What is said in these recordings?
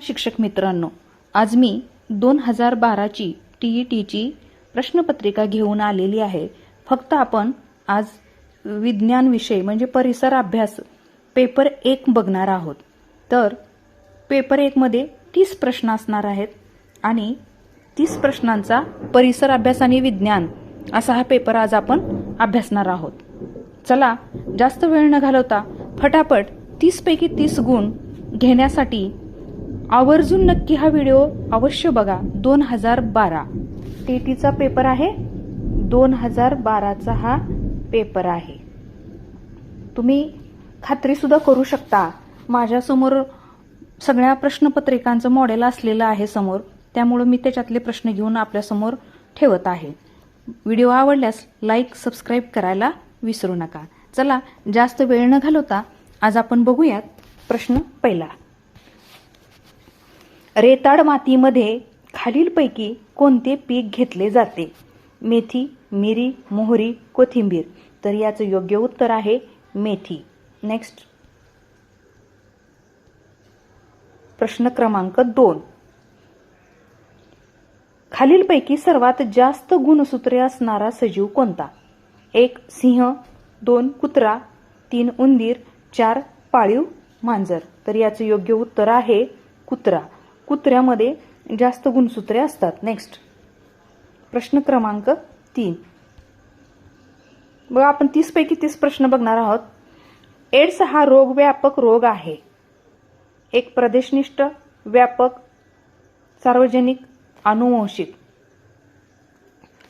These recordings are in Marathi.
शिक्षक मित्रांनो, आज मी 2012ची TETची प्रश्नपत्रिका घेऊन आलेली आहे। फक्त आपण आज विज्ञान विषय म्हणजे परिसर अभ्यास पेपर 1 बघणार आहोत। तर पेपर 1 मध्ये 30 प्रश्न असणार आहेत आणि 30 प्रश्नांचा परिसर अभ्यास आणि विज्ञान असा हा पेपर आज आपण अभ्यासणार आहोत। चला जास्त वेळ न घालवता फटाफट 30 पैकी 30 गुण घेण्यासाठी आवर्जून नक्की हा व्हिडिओ अवश्य बघा। 2012 TETचा पेपर आहे, 2012चा हा पेपर आहे। तुम्ही खात्री सुद्धा करू शकता, माझ्या समोर सगळ्या प्रश्नपत्रिकांचं मॉडेल असलेलं आहे समोर, त्यामुळे मी त्याच्यातले प्रश्न घेऊन आपल्या समोर ठेवत आहे। व्हिडिओ आवडल्यास लाईक सबस्क्राईब करायला विसरू नका। चला जास्त वेळ न घालवता आज आपण बघूयात प्रश्न पहिला। रेताड मातीमध्ये खालीलपैकी कोणते पीक घेतले जाते? मेथी, मिरी, मोहरी, कोथिंबीर। तर याचं योग्य उत्तर आहे मेथी। नेक्स्ट प्रश्न क्रमांक 2। खालीलपैकी सर्वात जास्त गुणसूत्रे असणारा सजीव कोणता? 1 सिंह, 2 कुत्रा, 3 उंदीर, 4 पाळीव मांजर। तर याचं योग्य उत्तर आहे कुत्रा। कुत्र्यामध्ये जास्त गुणसूत्रे असतात। नेक्स्ट प्रश्न क्रमांक 3। बघा आपण 30 पैकी 30 प्रश्न बघणार आहोत। एड्स हा रोग व्यापक रोग आहे। एक प्रदेशनिष्ठ, व्यापक, सार्वजनिक, अनुवंशिक।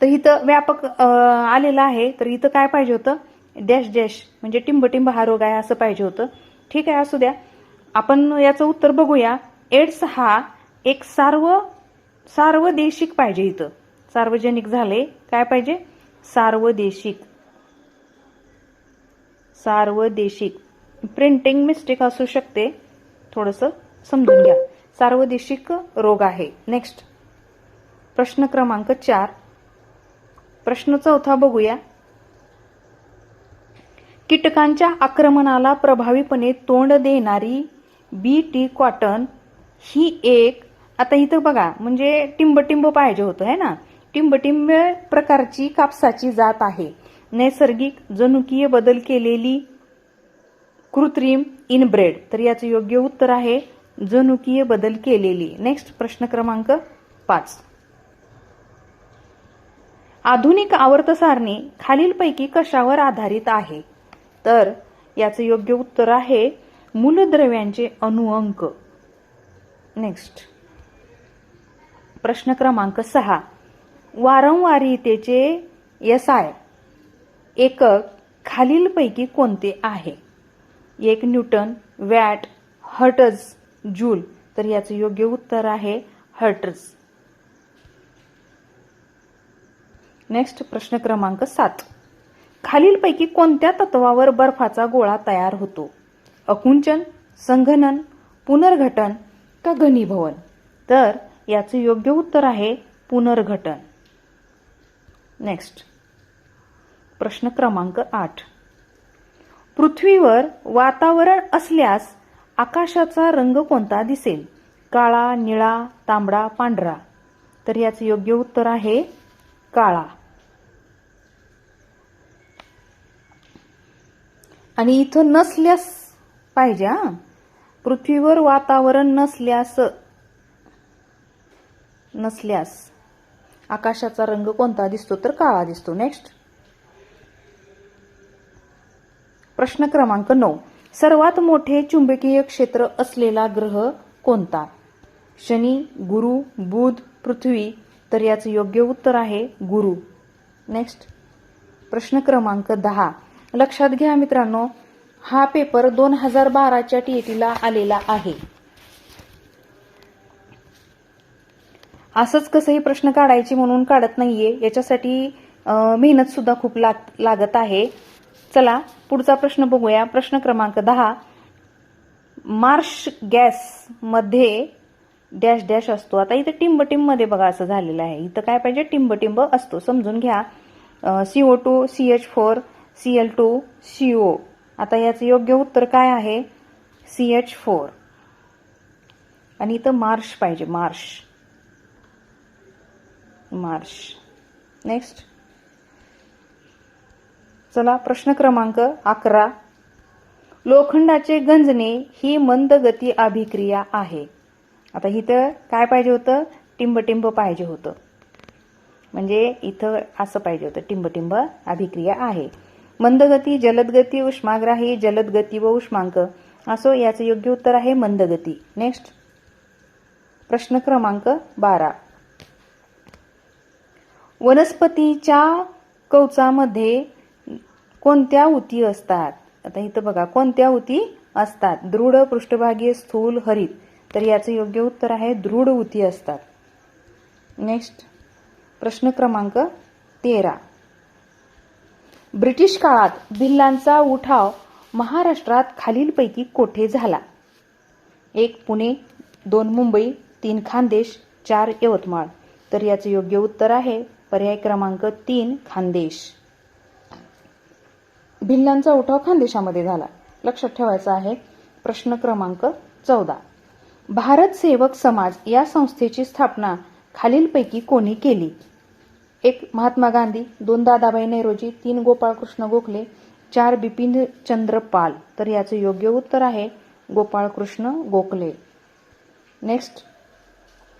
तर इथं व्यापक आलेलं आहे, तर इथं काय पाहिजे होतं? डॅश डॅश म्हणजे टिंबटिंब हा रोग आहे असं पाहिजे होतं। ठीक आहे, असू द्या, आपण याचं उत्तर बघूया। एड्स हा एक सार्वदेशिक पाहिजे, इथं सार्वजनिक झाले, काय पाहिजे? सार्वदेशिक प्रिंटिंग मिस्टेक असू शकते, थोडंसं समजून घ्या। सार्वदेशिक रोग आहे। नेक्स्ट प्रश्न क्रमांक 4। प्रश्न चौथा बघूया। कीटकांच्या आक्रमणाला प्रभावीपणे तोंड देणारी BT कॉटन ही एक, आता इथं बघा म्हणजे टिंबटिंब पाहिजे होतं है ना, टिंबटिंब प्रकारची कापसाची जात आहे। नैसर्गिक, जनुकीय बदल केलेली, कृत्रिम, इनब्रेड। तर याचं योग्य उत्तर आहे जनुकीय बदल केलेली। नेक्स्ट प्रश्न क्रमांक 5। आधुनिक आवर्त सारणी खालीलपैकी कशावर आधारित आहे? तर याचं योग्य उत्तर आहे मूलद्रव्यांचे अणुअंक। नेक्स्ट प्रश्न क्रमांक 6। वारंवारितेचे SI एकक खालीलपैकी कोणते आहे? 1 न्यूटन, वॅट, हर्ट्झ, जूल। तर याचं योग्य उत्तर आहे हर्ट्झ। नेक्स्ट प्रश्न क्रमांक 7। खालीलपैकी कोणत्या तत्वावर बर्फाचा गोळा तयार होतो? आकुंचन, संघनन, पुनर्घटन का घनीभवन? तर याचे योग्य उत्तर आहे पुनर्घटन। नेक्स्ट प्रश्न क्रमांक 8। पृथ्वीवर वातावरण असल्यास आकाशाचा रंग कोणता दिसेल? काळा, निळा, तांबडा, पांढरा। तर याचे योग्य उत्तर आहे काळा। आणि इथं नसल्यास पाहिजे, हा, पृथ्वीवर वातावरण नसल्यास आकाशाचा रंग कोणता दिसतो? तर काळा दिसतो। नेक्स्ट प्रश्न क्रमांक 9। सर्वात मोठे चुंबकीय क्षेत्र असलेला ग्रह कोणता? शनी, गुरु, बुध, पृथ्वी। तर याचं योग्य उत्तर आहे गुरु। नेक्स्ट प्रश्न क्रमांक 10। लक्षात घ्या मित्रांनो, हा पेपर 2012च्या TETला आलेला आहे। असंच कसंही प्रश्न काढायचे म्हणून काढत नाहीये, याच्यासाठी मेहनत सुद्धा खूप लागत आहे। चला पुढचा प्रश्न बघूया। प्रश्न क्रमांक 10। मार्श गॅस मध्ये डॅश डॅश असतो। आता इथे टिंबटिंब मध्ये बघा असं झालेलं आहे, इथं काय पाहिजे? टिंबटिंब असतो, समजून घ्या। CO2, CH4, Cl2, CO। आता याचं योग्य उत्तर काय आहे? CH4। आणि इथं मार्श पाहिजे, मार्श. नेक्स्ट. चला प्रश्न क्रमांक 11. लोखंडाचे गंजणे ही मंद गती अभिक्रिया आहे. आता इथं काय पाहिजे होतं, टिंब पाहिजे होतं, म्हणजे इथं असं पाहिजे होतं, टिंब अभिक्रिया आहे. मंद गती, जलद गती, उष्माग्राही, जलद गती व उष्मांक असो, याचं योग्य उत्तर आहे मंद गती. नेक्स्ट. प्रश्न क्रमांक 12. वनस्पतीच्या कवचामध्ये कोणत्या ऊती असतात? आता इथं बघा, कोणत्या ऊती असतात? दृढ, पृष्ठभागीय, स्थूल, हरित. तर याचं योग्य उत्तर आहे दृढ ऊती असतात. नेक्स्ट. प्रश्न क्रमांक 13. ब्रिटिश काळात भिल्लांचा उठाव महाराष्ट्रात खालीलपैकी कोठे झाला? 1. पुणे, 2. मुंबई, 3. खानदेश, 4. यवतमाळ. तर याचं योग्य उत्तर आहे पर्याय क्रमांक 3 खानदेश. भिल्लांचा उठाव खानदेशामध्ये झाला, लक्षात ठेवायचं आहे. प्रश्न क्रमांक 14. भारत सेवक समाज या संस्थेची स्थापना खालीलपैकी कोणी केली? 1. महात्मा गांधी, 2. दादाभाई नौरोजी, 3. गोपाळकृष्ण गोखले, 4. बिपिन चंद्र पाल. तर याचं योग्य उत्तर आहे गोपाळकृष्ण गोखले. नेक्स्ट.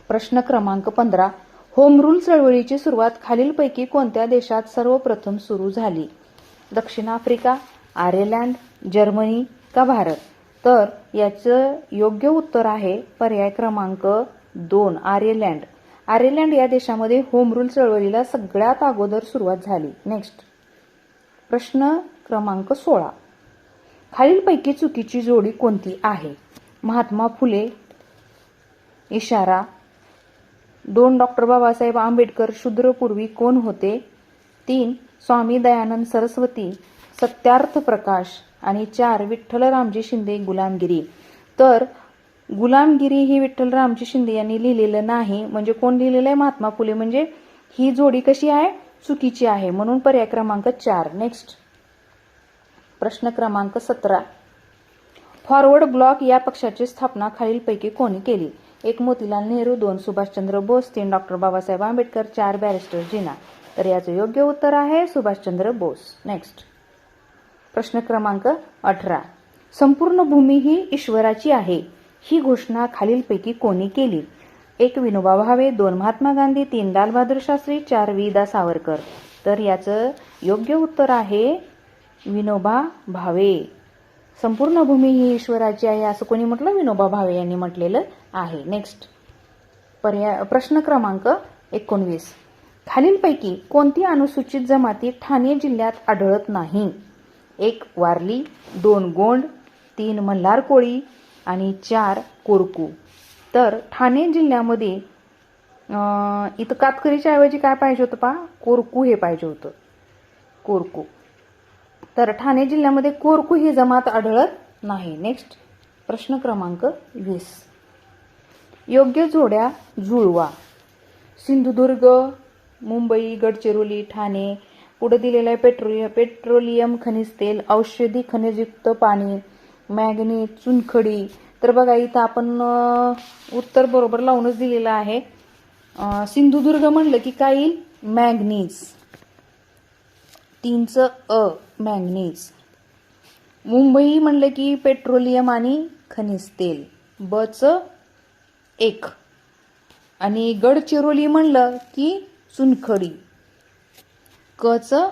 प्रश्न क्रमांक 15. होम रूल चळवळीची सुरुवात खालीलपैकी कोणत्या देशात सर्वप्रथम सुरू झाली? दक्षिण आफ्रिका, आयर्लंड, जर्मनी का भारत? तर याचं योग्य उत्तर आहे पर्याय क्रमांक 2 आयर्लंड. आयर्लंड या देशामध्ये होम रूल चळवळीला सगळ्यात अगोदर सुरुवात झाली. नेक्स्ट. प्रश्न क्रमांक 16. खालीलपैकी चुकीची जोडी कोणती आहे? महात्मा फुले, इशारा. 2. डॉक्टर बाबासाहेब आंबेडकर शूद्रपूर्वी कोण होते? 3. स्वामी दयानंद सरस्वती, सत्यार्थ प्रकाश. आणि 4. विठ्ठल रामजी शिंदे, गुलामगिरी. तर गुलामगिरी ही विठ्ठल रामजी शिंदे यांनी लिहिलेलं नाही, म्हणजे कोण लिहिलेलं आहे? महात्मा फुले. म्हणजे ही जोडी कशी आहे? चुकीची आहे, म्हणून पर्याय क्रमांक 4. नेक्स्ट. प्रश्न क्रमांक 17. फॉरवर्ड ब्लॉक या पक्षाची स्थापना खालीलपैकी कोणी केली? 1. मोतीलाल नेहरू, 2. सुभाषचंद्र बोस, 3. डॉक्टर बाबासाहेब आंबेडकर, 4. बॅरिस्टर जिना. तर याचं योग्य उत्तर आहे सुभाषचंद्र बोस. नेक्स्ट. प्रश्न क्रमांक 18. संपूर्ण भूमी ही ईश्वराची आहे ही घोषणा खालीलपैकी कोणी केली? 1. विनोबा भावे, 2. महात्मा गांधी, 3. लालबहादूर शास्त्री, 4. वि. सावरकर. तर याचं योग्य उत्तर आहे विनोबा भावे. संपूर्ण भूमी ही ईश्वराची आहे असं कोणी म्हटलं? विनोबा भावे यांनी म्हटलेलं आहे. नेक्स्ट. प्रश्न क्रमांक 19. खालीलपैकी कोणती अनुसूचित जमाती ठाणे जिल्ह्यात आढळत नाही? 1. वारली, 2. गोंड, 3. मल्हार कोळी आणि 4. कोरकू. तर ठाणे जिल्ह्यामध्ये इथं कातकरीच्या ऐवजी काय पाहिजे होतं पहा? कोरकू हे पाहिजे होतं, कोरकू. तर ठाणे जिल्ह्यामध्ये कोरकू ही जमात आढळत नाही. नेक्स्ट. प्रश्न क्रमांक 20. योग्य जोड्या जुळवा. सिंधुदुर्ग, मुंबई, गडचिरोली, ठाणे. पुढे दिलेलं आहे पेट्रोलियम खनिज तेल, औषधी खनिजयुक्त पाणी, मॅग्नीज, चुनखडी. तर बघा इथं आपण उत्तर बरोबर लावूनच दिलेलं आहे. सिंधुदुर्ग म्हणलं की काय येईल? मॅग्नीज. 3चं अ, मॅग्नीज. मुंबई म्हणलं की पेट्रोलियम आणि खनिज तेल, बचं 1. आणि गडचिरोली म्हणलं की चुनखडी, कचं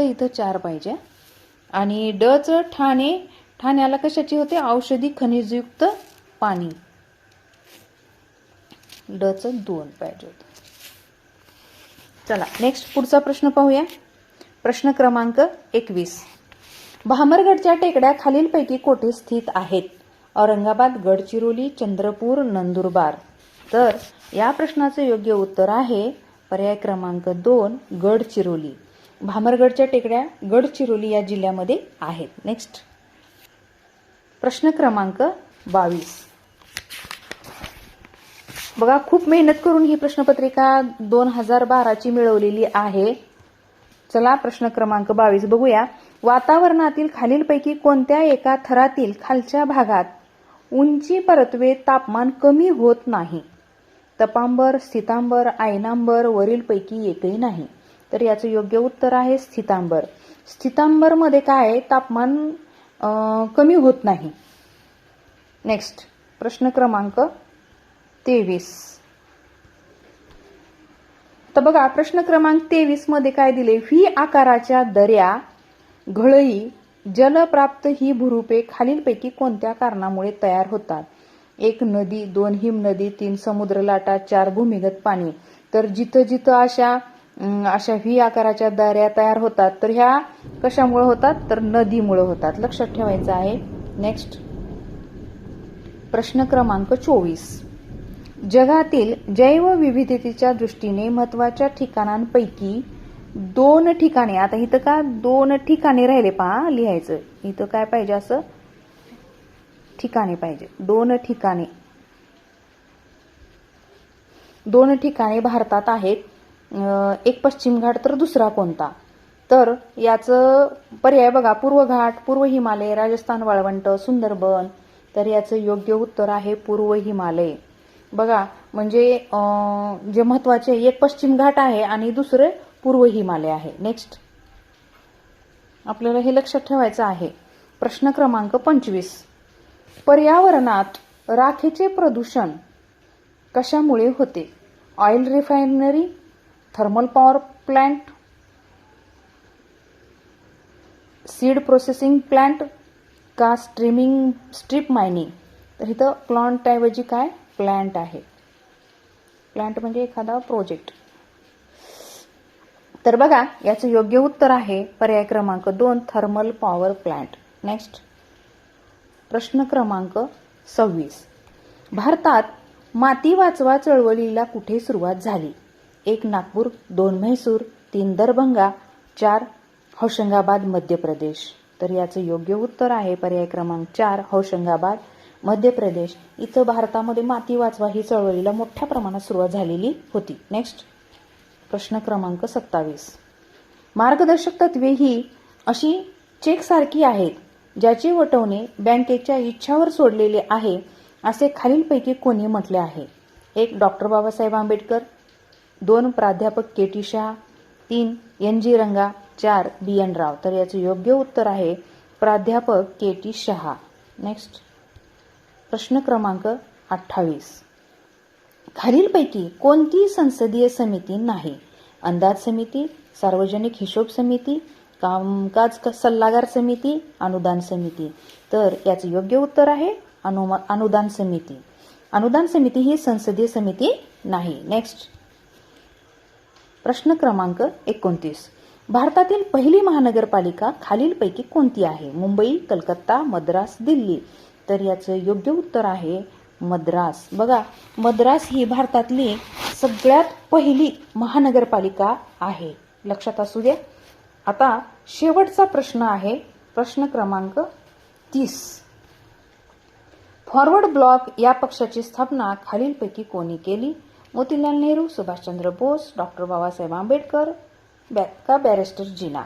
इथं 4 पाहिजे. आणि डचं ठाण्याला कशाची होते? औषधी खनिजयुक्त पाणी, डचं 2 पाहिजे होतं. चला नेक्स्ट पुढचा प्रश्न पाहूया. प्रश्न क्रमांक 21. भामरगडच्या टेकड्या खालीलपैकी कोठे स्थित आहेत? औरंगाबाद, गडचिरोली, चंद्रपूर, नंदुरबार. तर या प्रश्नाचं योग्य उत्तर आहे पर्याय क्रमांक 2 गडचिरोली. भामरगडच्या टेकड्या गडचिरोली या जिल्ह्यामध्ये आहेत. नेक्स्ट. प्रश्न क्रमांक 22. बघा खूप मेहनत करून ही प्रश्नपत्रिका 2012ची मिळवलेली आहे. चला प्रश्न क्रमांक 22 बघूया. वातावरणातील खालीलपैकी कोणत्या एका थरातील खालच्या भागात उंची परत्वे तापमान कमी होत नाही. तपांबर, स्थितांबर, आयनांबर वरीलपैकी एकही नाही. तर याचं योग्य उत्तर आहे स्थितांबर. स्थितांबर मध्ये काय आहे, तापमान कमी होत नाही. नेक्स्ट प्रश्न क्रमांक 23. तर बघा प्रश्न क्रमांक 23 मध्ये काय दिले, व्ही आकाराच्या दऱ्या, घळई, जलप्राप्त ही भूरूपे खालीलपैकी कोणत्या कारणामुळे तयार होतात? 1 नदी, 2 हिमनदी, 3 समुद्र लाटा, 4 भूमिगत पाणी. तर जिथं जिथं अशा व्ही आकाराच्या दऱ्या तयार होतात तर ह्या कशामुळे होतात, तर नदीमुळे होतात. लक्षात ठेवायचं आहे. नेक्स्ट प्रश्न क्रमांक 24. जगातील जैवविविधतेच्या दृष्टीने महत्वाच्या ठिकाणांपैकी 2 ठिकाणे, आता इथं का 2 ठिकाणे राहिले पहा लिहायचं, इथं काय पाहिजे, असं ठिकाणे पाहिजे. 2 ठिकाणे भारतात आहेत. एक पश्चिम घाट तर दुसरा कोणता? तर याचं पर्याय बघा, पूर्व घाट, पूर्व हिमालय, राजस्थान वाळवंट, सुंदरबन. तर याचं योग्य उत्तर आहे पूर्व हिमालय. बघा म्हणजे जे महत्वाचे एक पश्चिम घाट आहे आणि दुसरे पूर्व हिमालय आहे. नेक्स्ट आपल्याला हे लक्षात ठेवायचं आहे. प्रश्न क्रमांक 25. पर्यावरणात राखेचे प्रदूषण कशामुळे होते? Oil refinery, thermal power plant, seed processing plant का स्ट्रीप मायनिंग. तर इथं प्लांट ऐवजी काय प्लांट आहे. प्लांट म्हणजे एखादा प्रोजेक्ट. तर बघा याचं योग्य उत्तर आहे पर्याय क्रमांक 2 थर्मल पॉवर प्लांट. नेक्स्ट प्रश्न क्रमांक 26. भारतात माती वाचवा चळवळीला कुठे सुरुवात झाली? 1 नागपूर, 2 म्हैसूर, 3 दरभंगा, 4 होशंगाबाद मध्य प्रदेश. तर याचं योग्य उत्तर आहे पर्याय क्रमांक 4 होशंगाबाद मध्य प्रदेश. इथं भारतामध्ये माती वाचवा ही चळवळीला मोठ्या प्रमाणात सुरुवात झालेली होती. नेक्स्ट प्रश्न क्रमांक 27. मार्गदर्शक तत्वे ही अशी चेक सारखी आहेत ज्याचे वटवणे बँकेच्या इच्छावर सोडलेले आहे असे खालीलपैकी कोणी म्हटले आहे? 1 डॉक्टर बाबासाहेब आंबेडकर, 2 प्राध्यापक के.टी. शाह, 3 एन.जी. रंगा, 4 बी.एन. राव. तर याचे योग्य उत्तर आहे प्राध्यापक के.टी. शाह. नेक्स्ट प्रश्न क्रमांक 28. खालीलपैकी कोणती संसदीय समिती नाही? अंदाज समिती, सार्वजनिक हिशोब समिती, कामकाज सल्लागार समिती, अनुदान समिती. तर याचे योग्य उत्तर आहे अनुदान समिती. अनुदान समिती ही संसदीय समिती नाही. नेक्स्ट प्रश्न क्रमांक 29. भारतातील पहिली महानगरपालिका खालीलपैकी कोणती आहे? मुंबई, कलकत्ता, मद्रास, दिल्ली. तर याचं योग्य उत्तर आहे मद्रास. बघा मद्रास ही भारतातली सगळ्यात पहिली महानगरपालिका आहे. लक्षात असू दे. आता शेवटचा प्रश्न आहे प्रश्न क्रमांक 30. फॉरवर्ड ब्लॉक या पक्षाची स्थापना खालीलपैकी कोणी केली? मोतीलाल नेहरू, सुभाषचंद्र बोस, डॉक्टर बाबासाहेब आंबेडकर का बॅरिस्टर जिना.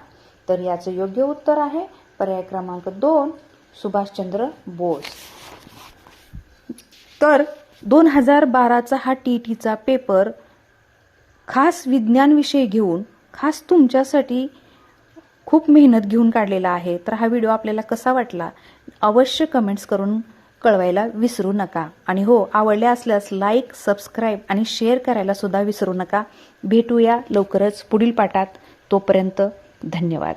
तर याचं योग्य उत्तर आहे पर्याय क्रमांक 2 सुभाषचंद्र बोस. तर 2012चा हा टीईटीचा पेपर खास विज्ञान विषय घेऊन खास तुमच्यासाठी खूप मेहनत घेऊन काढलेला आहे. तर हा व्हिडिओ आपल्याला कसा वाटला अवश्य कमेंट्स करून कळवायला विसरू नका. आणि हो आवडले असल्यास लाईक, सबस्क्राईब आणि शेअर करायला सुद्धा विसरू नका. भेटूया लवकरच पुढील पाठात. तोपर्यंत धन्यवाद.